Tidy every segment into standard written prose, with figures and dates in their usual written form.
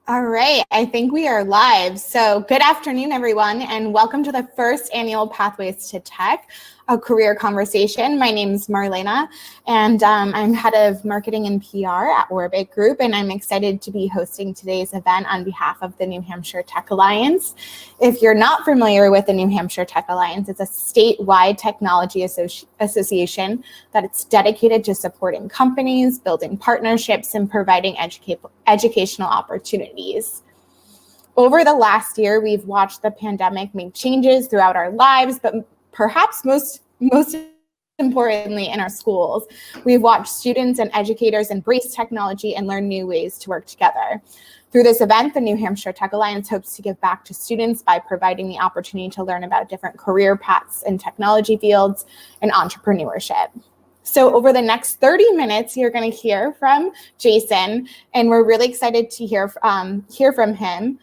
All right, I think we are live. So good afternoon, everyone, and welcome to the first annual Pathways to Tech, a career conversation. My name is Marlena, and I'm head of marketing and PR at Orbit Group, and I'm excited to be hosting today's event on behalf of the New Hampshire Tech Alliance. If you're not familiar with the New Hampshire Tech Alliance, it's a statewide technology association that it's dedicated to supporting companies, building partnerships, and providing educational opportunities. Over the last year, we've watched the pandemic make changes throughout our lives, but perhaps most importantly in our schools. We've watched students and educators embrace technology and learn new ways to work together. Through this event, the New Hampshire Tech Alliance hopes to give back to students by providing the opportunity to learn about different career paths in technology fields and entrepreneurship. So over the next 30 minutes, you're going to hear from Jason, and we're really excited to hear from him.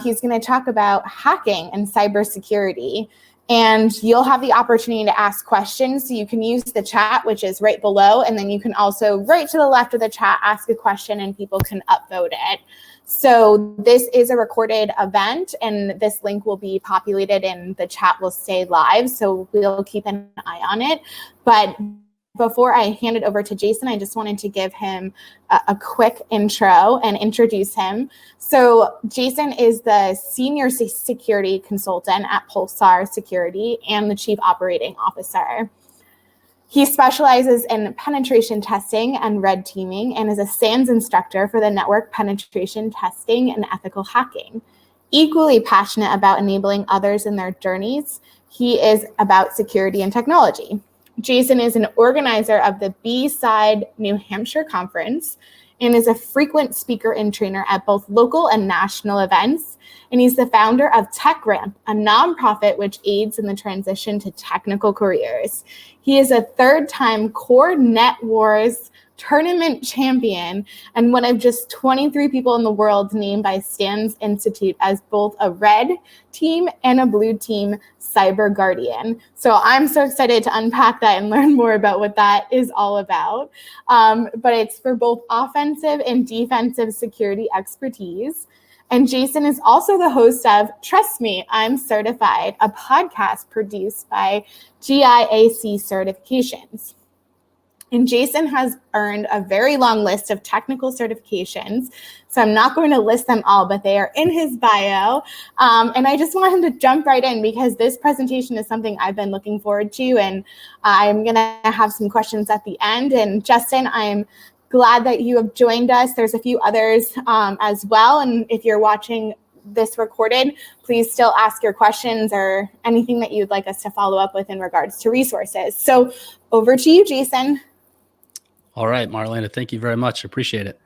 He's going to talk about hacking and cybersecurity, and you'll have the opportunity to ask questions. So you can use the chat, which is right below, and then you can also, right to the left of the chat, ask a question and people can upvote it. So this is a recorded event, and this link will be populated and the chat will stay live. So we'll keep an eye on it. But before I hand it over to Jason, I just wanted to give him a quick intro and introduce him. So Jason is the Senior Security Consultant at Pulsar Security and the Chief Operating Officer. He specializes in penetration testing and red teaming and is a SANS instructor for the network penetration testing and ethical hacking. Equally passionate about enabling others in their journeys, he is about security and technology. Jason is an organizer of the B-Side New Hampshire Conference and is a frequent speaker and trainer at both local and national events. And he's the founder of TechRamp, a nonprofit which aids in the transition to technical careers. He is a third-time Core Net Wars tournament champion and one of just 23 people in the world named by SANS Institute as both a red team and a blue team cyber guardian. So I'm so excited to unpack that and learn more about what that is all about. But it's for both offensive and defensive security expertise. And Jason is also the host of Trust Me, I'm Certified, a podcast produced by GIAC Certifications. And Jason has earned a very long list of technical certifications. So I'm not going to list them all, but they are in his bio. And I just want him to jump right in because this presentation is something I've been looking forward to. And I'm going to have some questions at the end. And Justin, I'm glad that you have joined us. There's a few others as well. And if you're watching this recorded, please still ask your questions or anything that you'd like us to follow up with in regards to resources. So over to you, Jason. All right, Marlena, thank you very much. Appreciate it.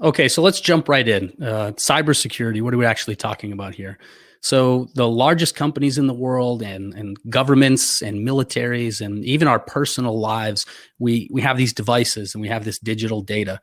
Okay, so let's jump right in. Cybersecurity, what are we actually talking about here? So the largest companies in the world and governments and militaries and even our personal lives, we have these devices and we have this digital data.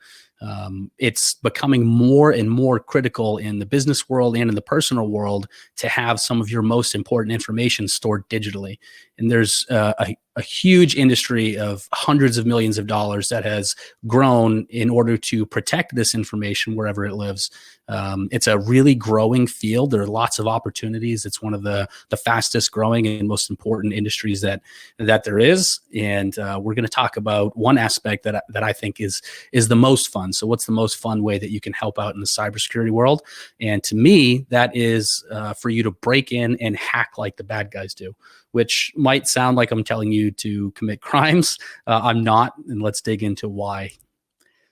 It's becoming more and more critical in the business world and in the personal world to have some of your most important information stored digitally. And there's a huge industry of hundreds of millions of dollars that has grown in order to protect this information wherever it lives. It's a really growing field. There are lots of opportunities. It's one of the fastest growing and most important industries that there is. And we're going to talk about one aspect that I think is the most fun. So what's the most fun way that you can help out in the cybersecurity world? And to me, that is for you to break in and hack like the bad guys do, which might sound like I'm telling you to commit crimes. I'm not, and let's dig into why.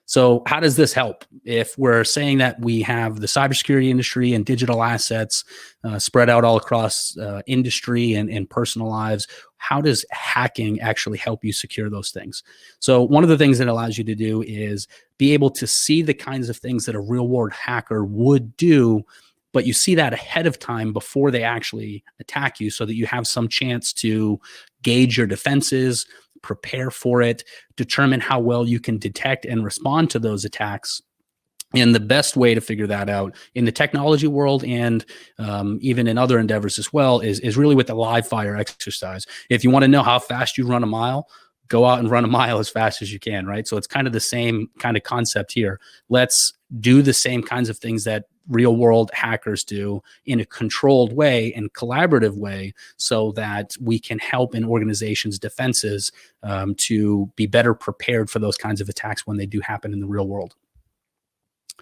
So how does this help? If we're saying that we have the cybersecurity industry and digital assets spread out all across industry and personal lives, how does hacking actually help you secure those things? So one of the things that allows you to do is be able to see the kinds of things that a real world hacker would do, but you see that ahead of time before they actually attack you so that you have some chance to gauge your defenses, prepare for it, determine how well you can detect and respond to those attacks. And the best way to figure that out in the technology world and even in other endeavors as well is really with the live fire exercise. If you want to know how fast you run a mile, go out and run a mile as fast as you can, right? So it's kind of the same kind of concept here. Let's do the same kinds of things that real world hackers do in a controlled way and collaborative way, so that we can help an organization's defenses to be better prepared for those kinds of attacks when they do happen in the real world.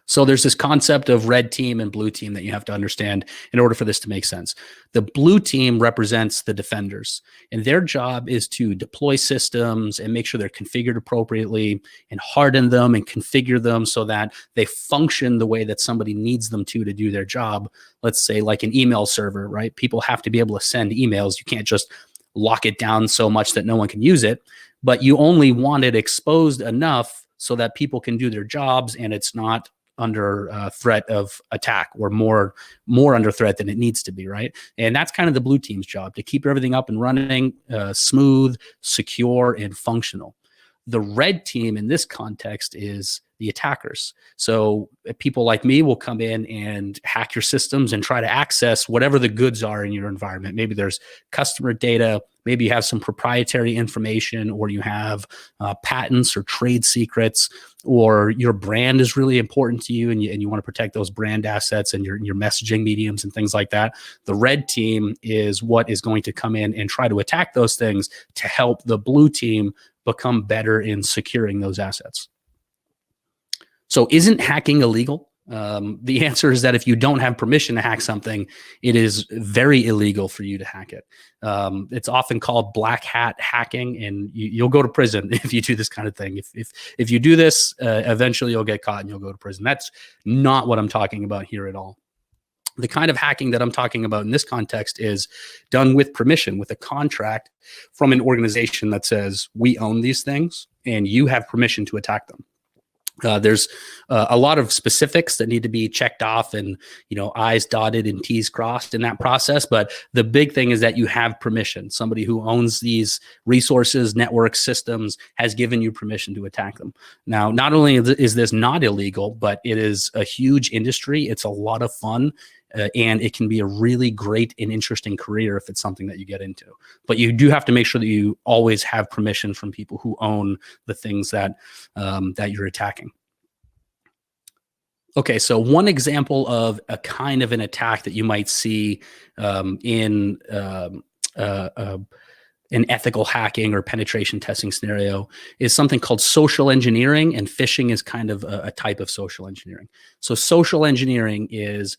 So there's this concept of red team and blue team that you have to understand in order for this to make sense. The blue team represents the defenders, and their job is to deploy systems and make sure they're configured appropriately and harden them and configure them so that they function the way that somebody needs them to do their job. Let's say like an email server, right? People have to be able to send emails. You can't just lock it down so much that no one can use it, but you only want it exposed enough so that people can do their jobs and it's not under threat of attack, or more under threat than it needs to be, right? And that's kind of the blue team's job, to keep everything up and running, smooth, secure, and functional. The red team in this context is the attackers. So people like me will come in and hack your systems and try to access whatever the goods are in your environment. Maybe there's customer data, maybe you have some proprietary information, or you have patents or trade secrets, or your brand is really important to you and you want to protect those brand assets and your messaging mediums and things like that. The red team is what is going to come in and try to attack those things to help the blue team become better in securing those assets. So isn't hacking illegal? The answer is that if you don't have permission to hack something, it is very illegal for you to hack it. It's often called black hat hacking, and you'll go to prison if you do this kind of thing. If you do this, eventually you'll get caught and you'll go to prison. That's not what I'm talking about here at all. The kind of hacking that I'm talking about in this context is done with permission, with a contract from an organization that says, we own these things and you have permission to attack them. There's a lot of specifics that need to be checked off and, I's dotted and T's crossed in that process. But the big thing is that you have permission. Somebody who owns these resources, network systems, has given you permission to attack them. Now, not only is this not illegal, but it is a huge industry. It's a lot of fun. And it can be a really great and interesting career if it's something that you get into. But you do have to make sure that you always have permission from people who own the things that that you're attacking. Okay, so one example of a kind of an attack that you might see in an ethical hacking or penetration testing scenario is something called social engineering, and phishing is kind of a type of social engineering. So social engineering is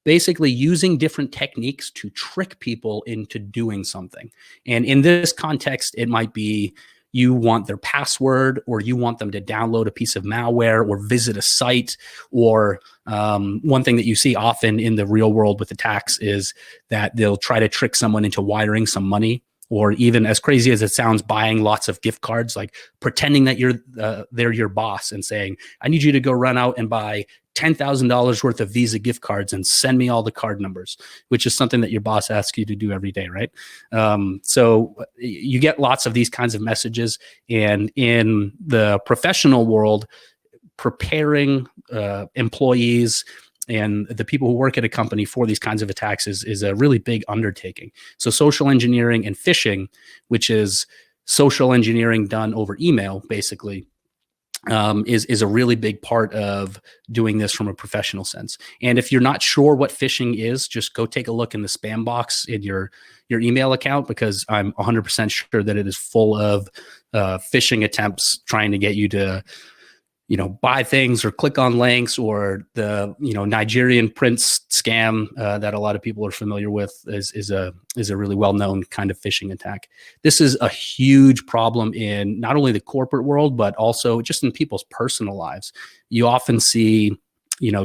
basically using different techniques to trick people into doing something. And in this context, it might be you want their password, or you want them to download a piece of malware or visit a site. Or one thing that you see often in the real world with attacks is that they'll try to trick someone into wiring some money, or even, as crazy as it sounds, buying lots of gift cards, like pretending that they're your boss and saying, I need you to go run out and buy $10,000 worth of Visa gift cards and send me all the card numbers, which is something that your boss asks you to do every day, right? So you get lots of these kinds of messages. And in the professional world, preparing employees and the people who work at a company for these kinds of attacks is a really big undertaking. So social engineering and phishing, which is social engineering done over email, basically, is a really big part of doing this from a professional sense. And if you're not sure what phishing is, just go take a look in the spam box in your email account, because I'm 100% sure that it is full of phishing attempts trying to get you to buy things or click on links, or the Nigerian prince scam that a lot of people are familiar with is a really well-known kind of phishing attack. This is a huge problem in not only the corporate world, but also just in people's personal lives. You often see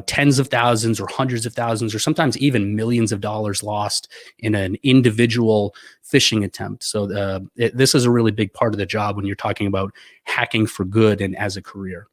tens of thousands or hundreds of thousands, or sometimes even millions of dollars lost in an individual phishing attempt. So this is a really big part of the job when you're talking about hacking for good and as a career.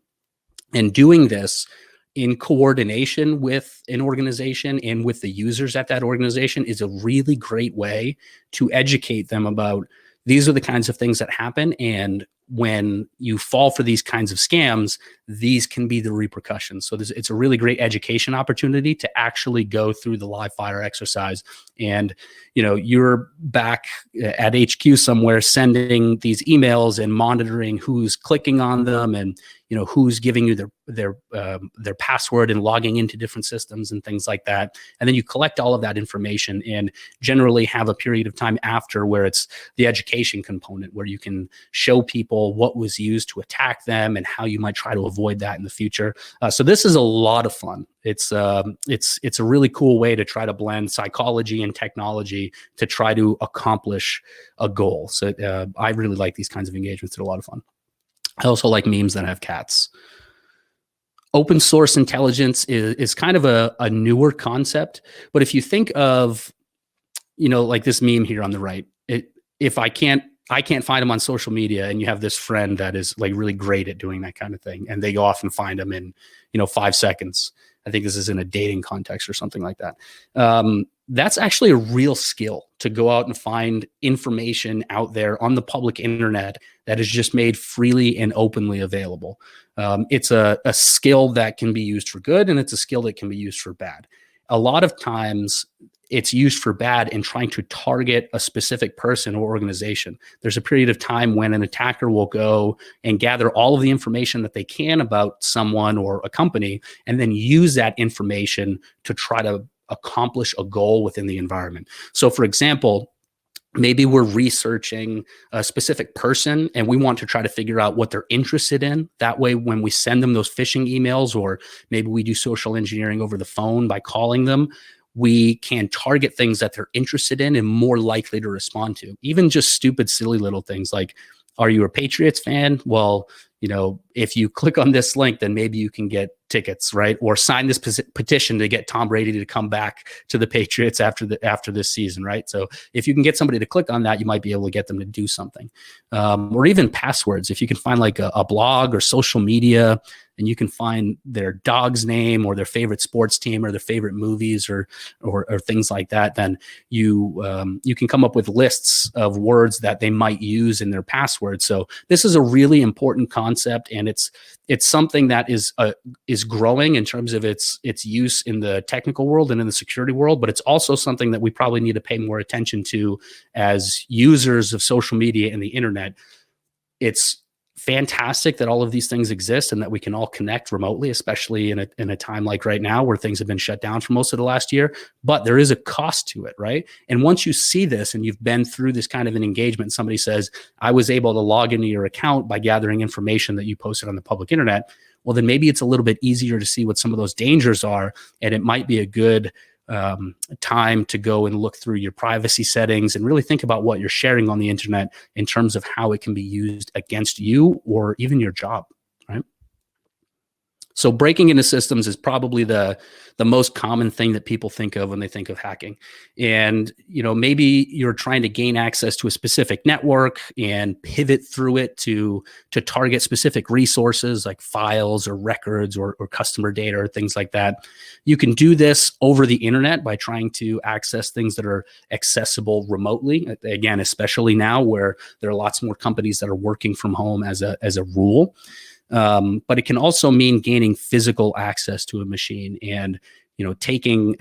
And doing this in coordination with an organization and with the users at that organization is a really great way to educate them about, these are the kinds of things that happen, and when you fall for these kinds of scams, these can be the repercussions. So it's a really great education opportunity to actually go through the live fire exercise. And, you're back at HQ somewhere sending these emails and monitoring who's clicking on them and, who's giving you their password and logging into different systems and things like that. And then you collect all of that information and generally have a period of time after where it's the education component where you can show people what was used to attack them and how you might try to avoid that in the future. So this is a lot of fun. It's a really cool way to try to blend psychology and technology to try to accomplish a goal. So I really like these kinds of engagements. They're a lot of fun. I also like memes that have cats. Open source intelligence is kind of a newer concept, but if you think of, like this meme here on the right, if I can't find them on social media, and you have this friend that is like really great at doing that kind of thing, and they go off and find them in 5 seconds. I think this is in a dating context or something like that. That's actually a real skill, to go out and find information out there on the public internet that is just made freely and openly available. It's a skill that can be used for good, and it's a skill that can be used for bad. A lot of times it's used for bad in trying to target a specific person or organization. There's a period of time when an attacker will go and gather all of the information that they can about someone or a company, and then use that information to try to accomplish a goal within the environment. So for example, maybe we're researching a specific person and we want to try to figure out what they're interested in. That way, when we send them those phishing emails, or maybe we do social engineering over the phone by calling them, we can target things that they're interested in and more likely to respond to. Even just stupid, silly little things like, are you a Patriots fan? Well, if you click on this link, then maybe you can get tickets, right? Or sign this petition to get Tom Brady to come back to the Patriots after this season, right? So if you can get somebody to click on that, you might be able to get them to do something. Or even passwords. If you can find like a blog or social media, and you can find their dog's name or their favorite sports team or their favorite movies or things like that, then you can come up with lists of words that they might use in their password. So this is a really important concept, and it's something that is growing in terms of its use in the technical world and in the security world, but it's also something that we probably need to pay more attention to as users of social media and the internet. It's fantastic that all of these things exist and that we can all connect remotely, especially in a time like right now where things have been shut down for most of the last year. But there is a cost to it, right? And once you see this and you've been through this kind of an engagement, somebody says, I was able to log into your account by gathering information that you posted on the public internet. Well, then maybe it's a little bit easier to see what some of those dangers are. And it might be a good time to go and look through your privacy settings and really think about what you're sharing on the internet in terms of how it can be used against you or even your job, right? So breaking into systems is probably the most common thing that people think of when they think of hacking. And, maybe you're trying to gain access to a specific network and pivot through it to target specific resources like files or records or customer data or things like that. You can do this over the internet by trying to access things that are accessible remotely. Again, especially now where there are lots more companies that are working from home as a rule. But it can also mean gaining physical access to a machine and, taking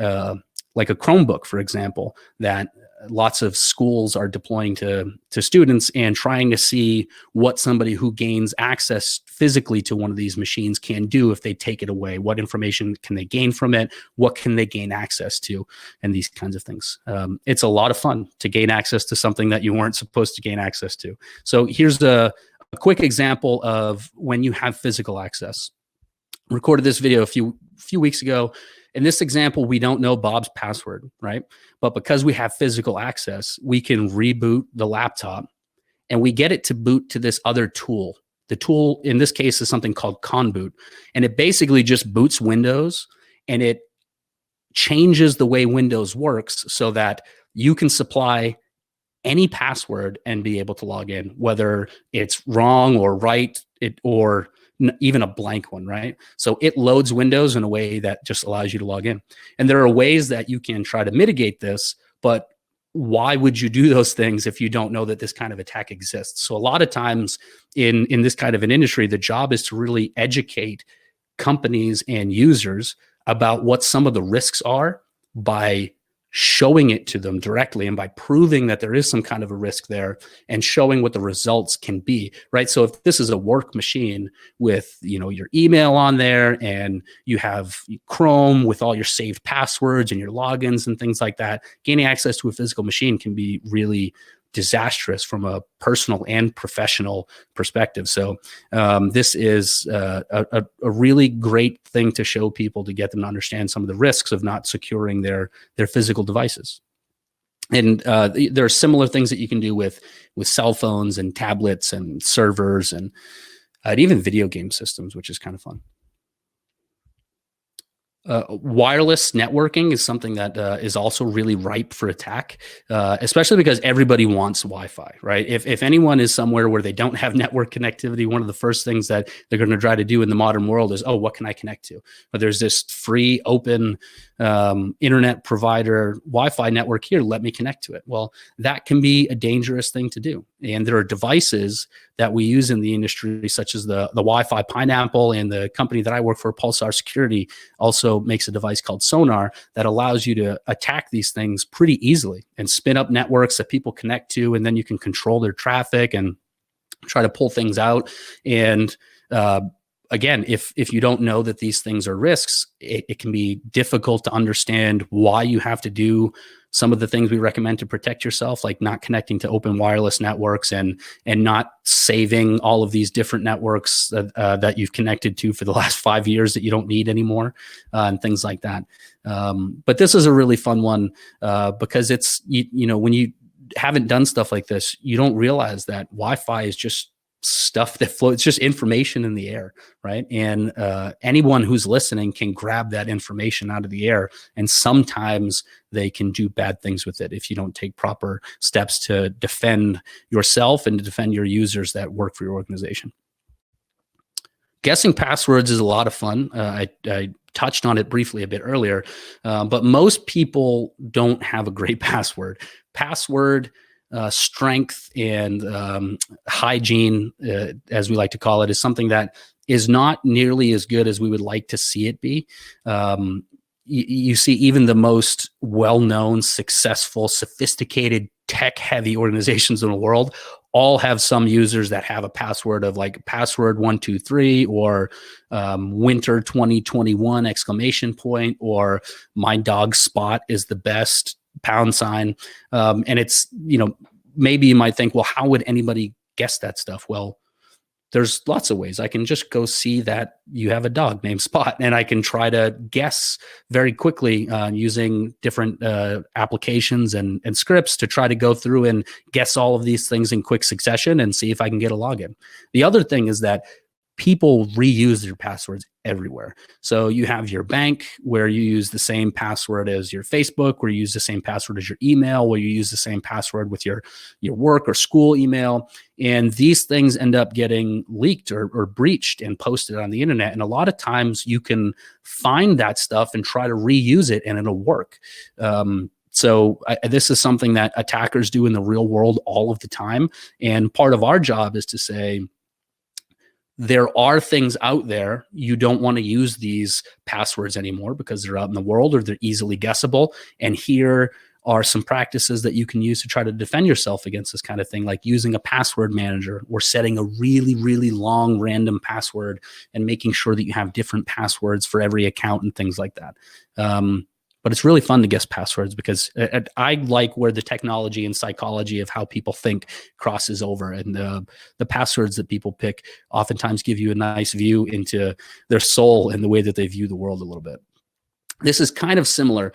like a Chromebook, for example, that lots of schools are deploying to students and trying to see what somebody who gains access physically to one of these machines can do if they take it away. What information can they gain from it? What can they gain access to? And these kinds of things. It's a lot of fun to gain access to something that you weren't supposed to gain access to. So here's a quick example of when you have physical access. Recorded this video a few weeks ago. In this example, we don't know Bob's password, right? But because we have physical access, we can reboot the laptop and we get it to boot to this other tool. The tool in this case is something called Conboot, and it basically just boots Windows and it changes the way Windows works so that you can supply any password and be able to log in, whether it's wrong or right, or even a blank one, right? So it loads Windows in a way that just allows you to log in. And there are ways that you can try to mitigate this, but why would you do those things if you don't know that this kind of attack exists? So a lot of times in this kind of an industry, the job is to really educate companies and users about what some of the risks are by showing it to them directly and by proving that there is some kind of a risk there and showing what the results can be, right? So if this is a work machine with, your email on there and you have Chrome with all your saved passwords and your logins and things like that, gaining access to a physical machine can be really disastrous from a personal and professional perspective. So this is a really great thing to show people to get them to understand some of the risks of not securing their physical devices. And there are similar things that you can do with cell phones and tablets and servers and even video game systems, which is kind of fun. Wireless networking is something that is also really ripe for attack, especially because everybody wants Wi-Fi, right? If anyone is somewhere where they don't have network connectivity, one of the first things that they're going to try to do in the modern world is, what can I connect to? But there's this free, open internet provider Wi-Fi network here. Let me connect to it. Well, that can be a dangerous thing to do. And there are devices that we use in the industry, such as the Wi-Fi Pineapple, and the company that I work for, Pulsar Security, also makes a device called Sonar that allows you to attack these things pretty easily and spin up networks that people connect to, and then you can control their traffic and try to pull things out. And again, if you don't know that these things are risks, it can be difficult to understand why you have to do some of the things we recommend to protect yourself, like not connecting to open wireless networks and not saving all of these different networks that you've connected to for the last 5 years that you don't need anymore, and things like that. But this is a really fun one because it's, when you haven't done stuff like this, you don't realize that Wi-Fi is just stuff that floats, just information in the air, right? And anyone who's listening can grab that information out of the air, and sometimes they can do bad things with it if you don't take proper steps to defend yourself and to defend your users that work for your organization. Guessing passwords is a lot of fun. I touched on it briefly a bit earlier, but most people don't have a great password. Password strength and hygiene, as we like to call it, is something that is not nearly as good as we would like to see it be. You see even the most well-known, successful, sophisticated, tech-heavy organizations in the world all have some users that have a password of like password 123 or winter 2021 exclamation point, or my dog Spot is the best £. And it's, maybe you might think, well, how would anybody guess that stuff? Well, there's lots of ways. I can just go see that you have a dog named Spot, and I can try to guess very quickly using different applications and scripts to try to go through and guess all of these things in quick succession and see if I can get a login. The other thing is that people reuse their passwords everywhere. So you have your bank where you use the same password as your Facebook, where you use the same password as your email, where you use the same password with your work or school email. And these things end up getting leaked or breached and posted on the internet. And a lot of times you can find that stuff and try to reuse it, and it'll work. So this is something that attackers do in the real world all of the time. And part of our job is to say, there are things out there. You don't want to use these passwords anymore because they're out in the world or they're easily guessable. And here are some practices that you can use to try to defend yourself against this kind of thing, like using a password manager or setting a really, really long random password and making sure that you have different passwords for every account and things like that. But it's really fun to guess passwords because I like where the technology and psychology of how people think crosses over. And the passwords that people pick oftentimes give you a nice view into their soul and the way that they view the world a little bit. This is kind of similar.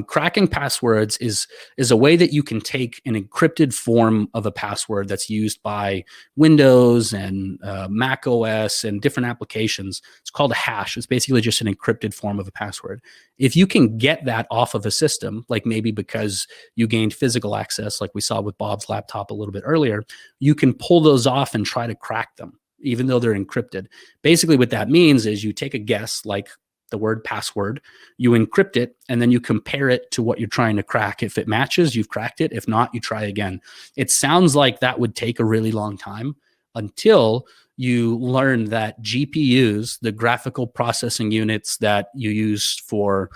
Cracking passwords is a way that you can take an encrypted form of a password that's used by Windows and Mac OS and different applications. It's called a hash. It's basically just an encrypted form of a password. If you can get that off of a system, like maybe because you gained physical access, like we saw with Bob's laptop a little bit earlier, you can pull those off and try to crack them, even though they're encrypted. Basically, what that means is you take a guess, like the word password, you encrypt it, and then you compare it to what you're trying to crack. If it matches, you've cracked it. If not, you try again. It sounds like that would take a really long time until you learn that GPUs, the graphical processing units that you use for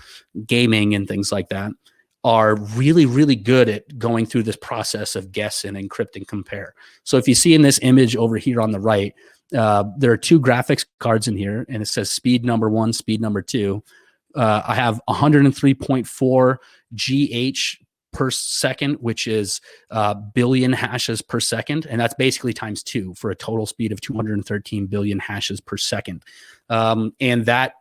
gaming and things like that, are really, really good at going through this process of guess and encrypt and compare. So if you see in this image over here on the right, there are two graphics cards in here, and it says speed number 1, speed number 2. I have 103.4 GH per second, which is billion hashes per second. And that's basically times 2 for a total speed of 213 billion hashes per second. And that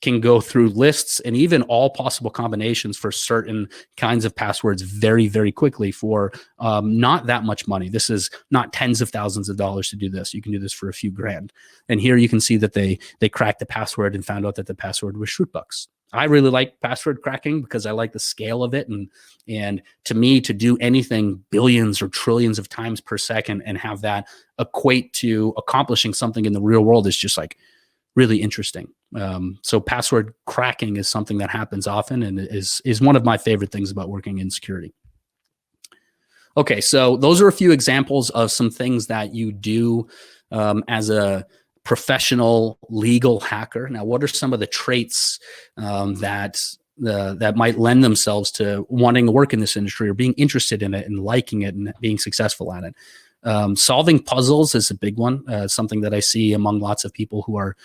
can go through lists and even all possible combinations for certain kinds of passwords very, very quickly for not that much money. This is not tens of thousands of dollars to do this. You can do this for a few grand. And here you can see that they cracked the password and found out that the password was Shrootbucks. I really like password cracking because I like the scale of it. And to me, to do anything billions or trillions of times per second and have that equate to accomplishing something in the real world is just like really interesting. So password cracking is something that happens often and is one of my favorite things about working in security. Okay, so those are a few examples of some things that you do as a professional legal hacker. Now, what are some of the traits that might lend themselves to wanting to work in this industry or being interested in it and liking it and being successful at it? Solving puzzles is a big one, something that I see among lots of people who are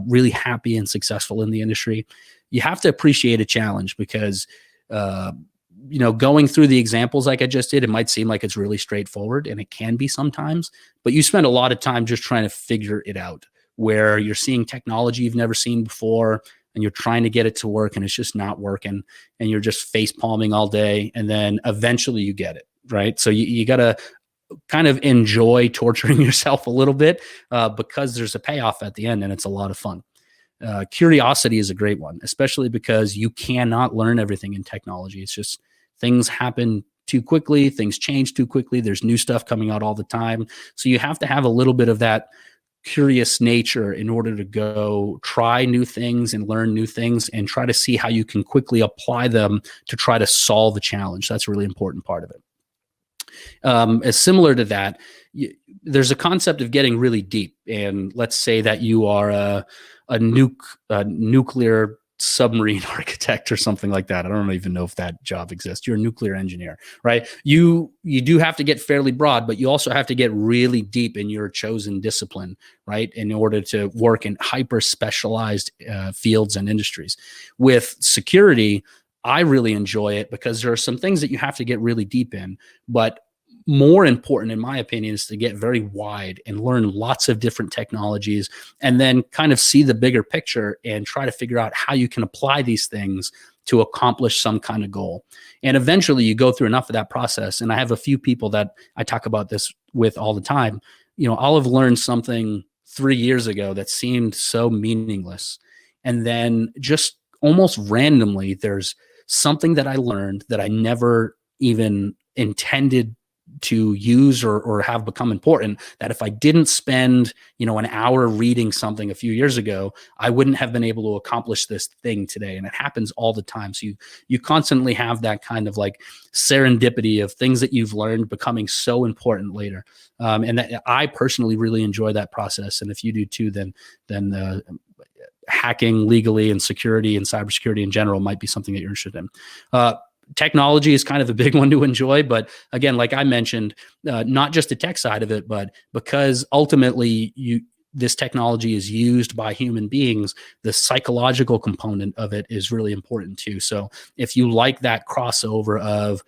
really happy and successful in the industry. You have to appreciate a challenge because, going through the examples like I just did, it might seem like it's really straightforward, and it can be sometimes, but you spend a lot of time just trying to figure it out, where you're seeing technology you've never seen before, and you're trying to get it to work, and it's just not working, and you're just face palming all day, and then eventually you get it, right? So you got to kind of enjoy torturing yourself a little bit because there's a payoff at the end, and it's a lot of fun. Curiosity is a great one, especially because you cannot learn everything in technology. It's just things happen too quickly. Things change too quickly. There's new stuff coming out all the time. So you have to have a little bit of that curious nature in order to go try new things and learn new things and try to see how you can quickly apply them to try to solve a challenge. That's a really important part of it. As similar to that, there's a concept of getting really deep. And let's say that you are a nuclear submarine architect or something like that. I don't even know if that job exists. You're a nuclear engineer, right? You do have to get fairly broad, but you also have to get really deep in your chosen discipline, right? In order to work in hyper specialized fields and industries. With security, I really enjoy it because there are some things that you have to get really deep in, but more important, in my opinion, is to get very wide and learn lots of different technologies and then kind of see the bigger picture and try to figure out how you can apply these things to accomplish some kind of goal. And eventually you go through enough of that process. And I have a few people that I talk about this with all the time. I'll have learned something 3 years ago that seemed so meaningless. And then just almost randomly, there's something that I learned that I never even intended to use or have become important, that if I didn't spend, an hour reading something a few years ago, I wouldn't have been able to accomplish this thing today. And it happens all the time. So you constantly have that kind of like serendipity of things that you've learned becoming so important later. And that, I personally really enjoy that process. And if you do too, then hacking legally and security and cybersecurity in general might be something that you're interested in. Technology is kind of a big one to enjoy, but again, like I mentioned, not just the tech side of it, but because ultimately this technology is used by human beings, the psychological component of it is really important too. So if you like that crossover of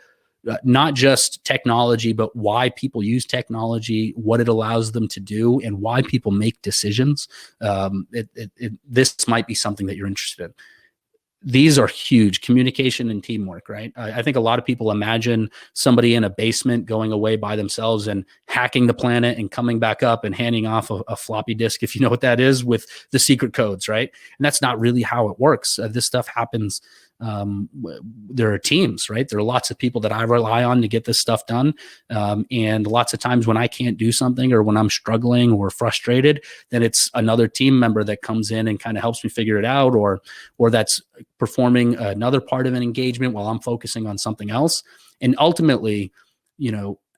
not just technology, but why people use technology, what it allows them to do, and why people make decisions, this might be something that you're interested in. These are huge: communication and teamwork, right? I think a lot of people imagine somebody in a basement going away by themselves and hacking the planet and coming back up and handing off a floppy disk, if you know what that is, with the secret codes, right? And that's not really how it works. This stuff happens there are teams, right? There are lots of people that I rely on to get this stuff done. And lots of times when I can't do something or when I'm struggling or frustrated, then it's another team member that comes in and kind of helps me figure it out, or that's performing another part of an engagement while I'm focusing on something else. And ultimately,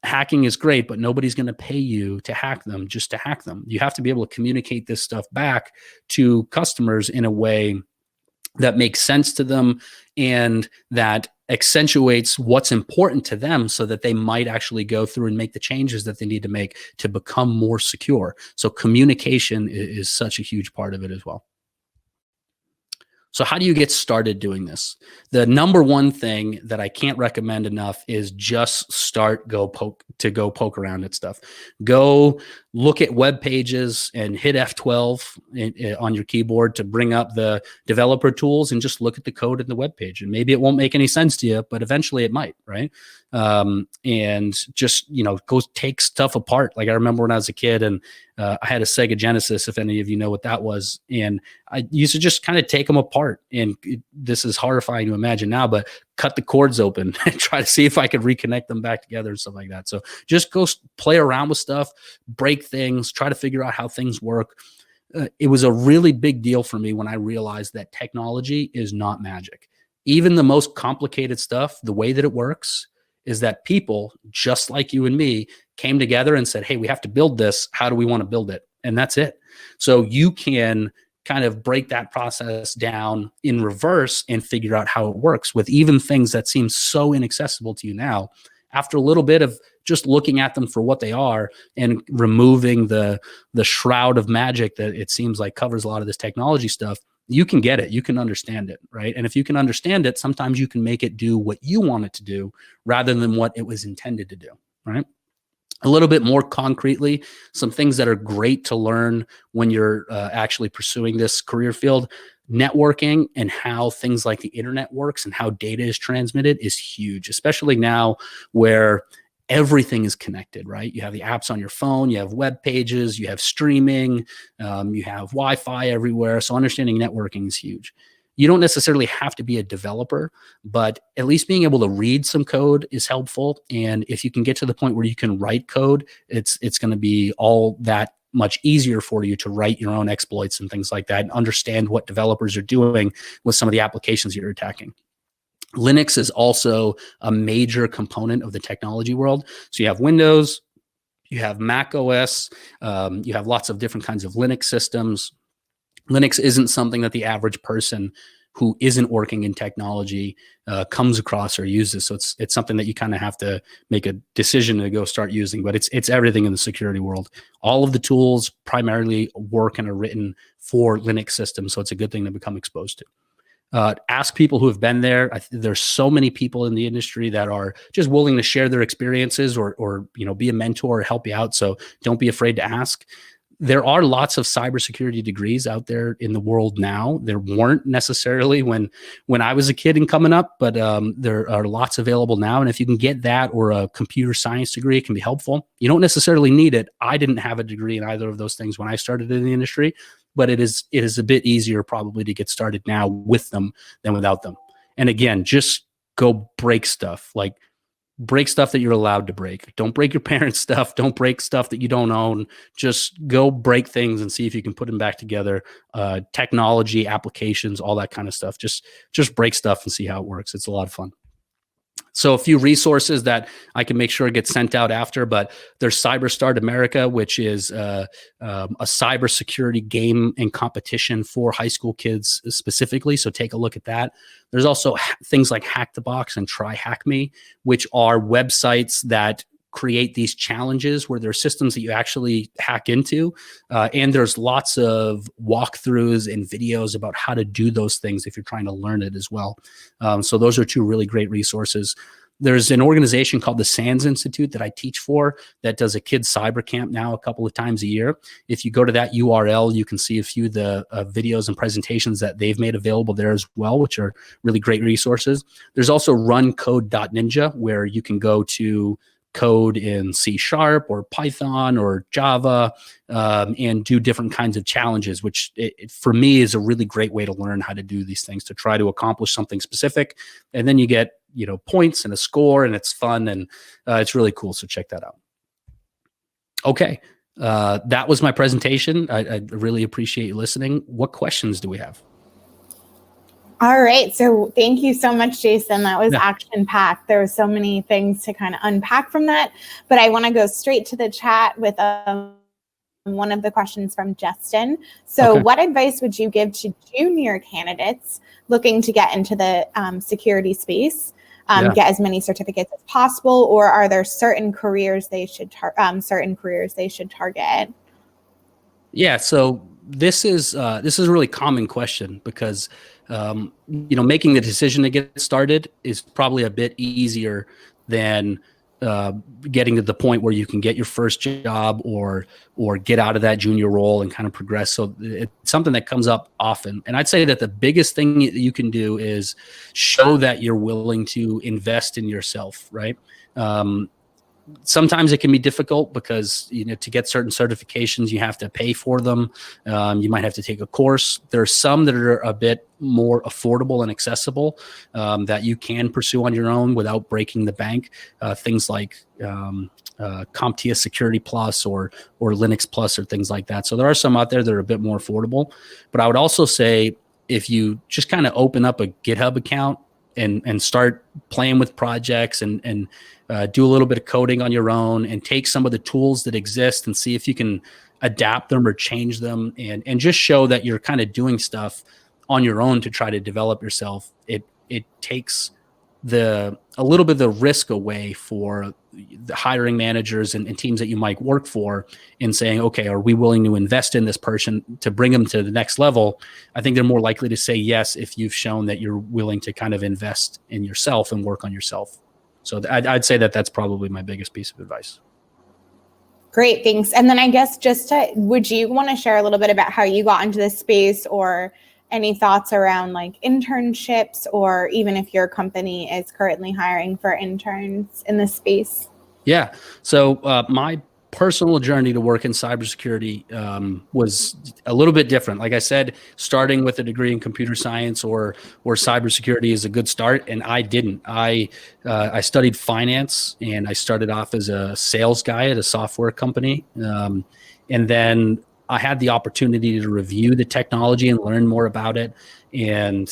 hacking is great, but nobody's going to pay you to hack them just to hack them. You have to be able to communicate this stuff back to customers in a way that makes sense to them and that accentuates what's important to them so that they might actually go through and make the changes that they need to make to become more secure. So communication is such a huge part of it as well. So how do you get started doing this? The number one thing that I can't recommend enough is just go poke around at stuff. Go look at web pages and hit F12 on your keyboard to bring up the developer tools and just look at the code in the web page. And maybe it won't make any sense to you, but eventually it might, right? And just, go take stuff apart. Like I remember when I was a kid and I had a Sega Genesis, if any of you know what that was. And I used to just kind of take them apart. And this is horrifying to imagine now, but cut the cords open and try to see if I could reconnect them back together and stuff like that. So just go play around with stuff, break things, try to figure out how things work. It was a really big deal for me when I realized that technology is not magic. Even the most complicated stuff, the way that it works is that people just like you and me came together and said, hey, we have to build this. How do we want to build it? And that's it. So you can kind of break that process down in reverse and figure out how it works with even things that seem so inaccessible to you now. After a little bit of just looking at them for what they are and removing the shroud of magic that it seems like covers a lot of this technology stuff, you can get it. You can understand it, right? And if you can understand it, sometimes you can make it do what you want it to do rather than what it was intended to do, right? A little bit more concretely, some things that are great to learn when you're actually pursuing this career field. Networking and how things like the internet works and how data is transmitted is huge, especially now where everything is connected, right? You have the apps on your phone, you have web pages, you have streaming, you have Wi-Fi everywhere. So understanding networking is huge. You don't necessarily have to be a developer, but at least being able to read some code is helpful. And if you can get to the point where you can write code, it's going to be all that much easier for you to write your own exploits and things like that and understand what developers are doing with some of the applications you're attacking. Linux is also a major component of the technology world. So you have Windows, you have Mac OS, you have lots of different kinds of Linux systems. Linux isn't something that the average person who isn't working in technology comes across or uses. So it's something that you kind of have to make a decision to go start using, but it's everything in the security world. All of the tools primarily work and are written for Linux systems. So it's a good thing to become exposed to. Ask people who have been there. There's so many people in the industry that are just willing to share their experiences or be a mentor or help you out. So don't be afraid to ask. There are lots of cybersecurity degrees out there in the world now. There weren't necessarily when I was a kid and coming up, but there are lots available now. And if you can get that or a computer science degree, it can be helpful. You don't necessarily need it. I didn't have a degree in either of those things when I started in the industry, but it is a bit easier probably to get started now with them than without them. And again, just go break stuff. Like, break stuff that you're allowed to break. Don't break your parents' stuff. Don't break stuff that you don't own. Just go break things and see if you can put them back together. Technology, applications, all that kind of stuff. Just break stuff and see how it works. It's a lot of fun. So a few resources that I can make sure get sent out after, but there's CyberStart America, which is a cybersecurity game and competition for high school kids specifically. So take a look at that. There's also things like Hack the Box and Try Hack Me, which are websites that create these challenges where there are systems that you actually hack into. And there's lots of walkthroughs and videos about how to do those things if you're trying to learn it as well. So those are two really great resources. There's an organization called the SANS Institute that I teach for that does a kids cyber camp now a couple of times a year. If you go to that URL, you can see a few of the videos and presentations that they've made available there as well, which are really great resources. There's also runcode.ninja, where you can go to code in C# or Python or Java, and do different kinds of challenges, which for me is a really great way to learn how to do these things, to try to accomplish something specific. And then you get, points and a score, and it's fun, and it's really cool. So check that out. Okay. That was my presentation. I really appreciate you listening. What questions do we have? All right. So thank you so much, Jason. That was action-packed. There were so many things to kind of unpack from that, but I want to go straight to the chat with one of the questions from Justin. So what advice would you give to junior candidates looking to get into the security space, get as many certificates as possible, or are there certain careers they should target? Yeah. So this is a really common question because making the decision to get started is probably a bit easier than getting to the point where you can get your first job or get out of that junior role and kind of progress. So it's something that comes up often. And I'd say that the biggest thing you can do is show that you're willing to invest in yourself, right? Sometimes it can be difficult because, to get certain certifications, you have to pay for them. You might have to take a course. There are some that are a bit more affordable and accessible that you can pursue on your own without breaking the bank. Things like CompTIA Security Plus or Linux Plus or things like that. So there are some out there that are a bit more affordable. But I would also say if you just kind of open up a GitHub account and start playing with projects and do a little bit of coding on your own and take some of the tools that exist and see if you can adapt them or change them and just show that you're kind of doing stuff on your own to try to develop yourself. It takes a little bit of the risk away for the hiring managers and teams that you might work for in saying, okay, are we willing to invest in this person to bring them to the next level? I think they're more likely to say yes if you've shown that you're willing to kind of invest in yourself and work on yourself. So I'd say that that's probably my biggest piece of advice. Great, thanks. And then I guess would you want to share a little bit about how you got into this space, or any thoughts around like internships, or even if your company is currently hiring for interns in this space? Yeah. So my personal journey to work in cybersecurity was a little bit different. Like I said, starting with a degree in computer science or cybersecurity is a good start, and I didn't. I studied finance, and I started off as a sales guy at a software company, and then I had the opportunity to review the technology and learn more about it, and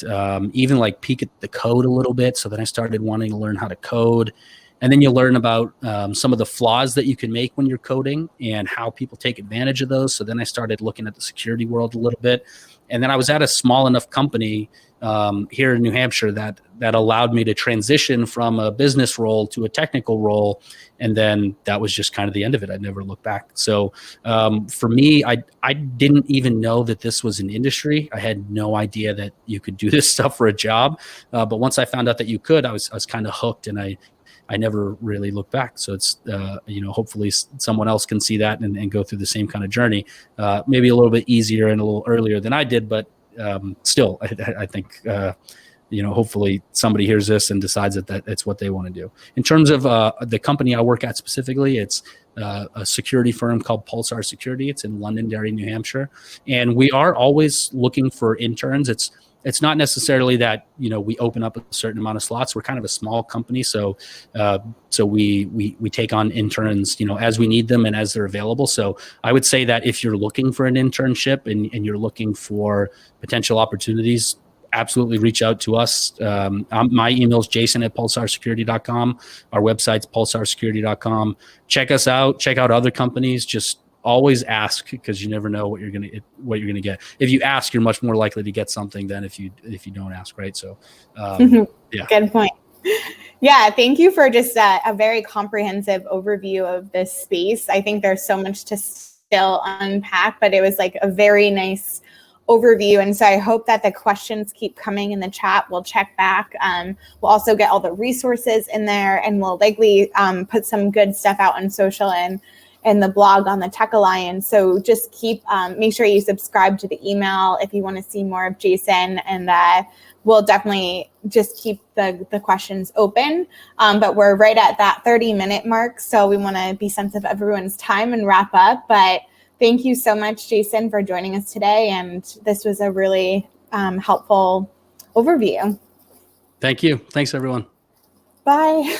even like peek at the code a little bit. So then I started wanting to learn how to code. And then you learn about some of the flaws that you can make when you're coding and how people take advantage of those. So then I started looking at the security world a little bit. And then I was at a small enough company here in New Hampshire that allowed me to transition from a business role to a technical role. And then that was just kind of the end of it. I never looked back. So for me, I didn't even know that this was an industry. I had no idea that you could do this stuff for a job. But once I found out that you could, I was kind of hooked, and I never really looked back. So it's, hopefully someone else can see that and go through the same kind of journey, maybe a little bit easier and a little earlier than I did, but still, I think, hopefully somebody hears this and decides that it's what they want to do. In terms of the company I work at specifically, it's a security firm called Pulsar Security. It's in Londonderry, New Hampshire. And we are always looking for interns. It's not necessarily that, we open up a certain amount of slots. We're kind of a small company. So we take on interns, as we need them and as they're available. So I would say that if you're looking for an internship and you're looking for potential opportunities, absolutely reach out to us. My email is jason@pulsarsecurity.com. Our website's pulsarsecurity.com. Check us out. Check out other companies. Just always ask, because you never know what you're gonna get. If you ask, you're much more likely to get something than if you don't ask, right? So, yeah. Good point. Yeah, thank you for just a very comprehensive overview of this space. I think there's so much to still unpack, but it was like a very nice overview. And so I hope that the questions keep coming in the chat. We'll check back. We'll also get all the resources in there, and we'll likely put some good stuff out on social. And in the blog on the Tech Alliance. So just make sure you subscribe to the email if you want to see more of Jason, and we'll definitely just keep the questions open. But we're right at that 30-minute mark, so we want to be sensitive of everyone's time and wrap up. But thank you so much, Jason, for joining us today, and this was a really helpful overview. Thank you. Thanks, everyone. Bye.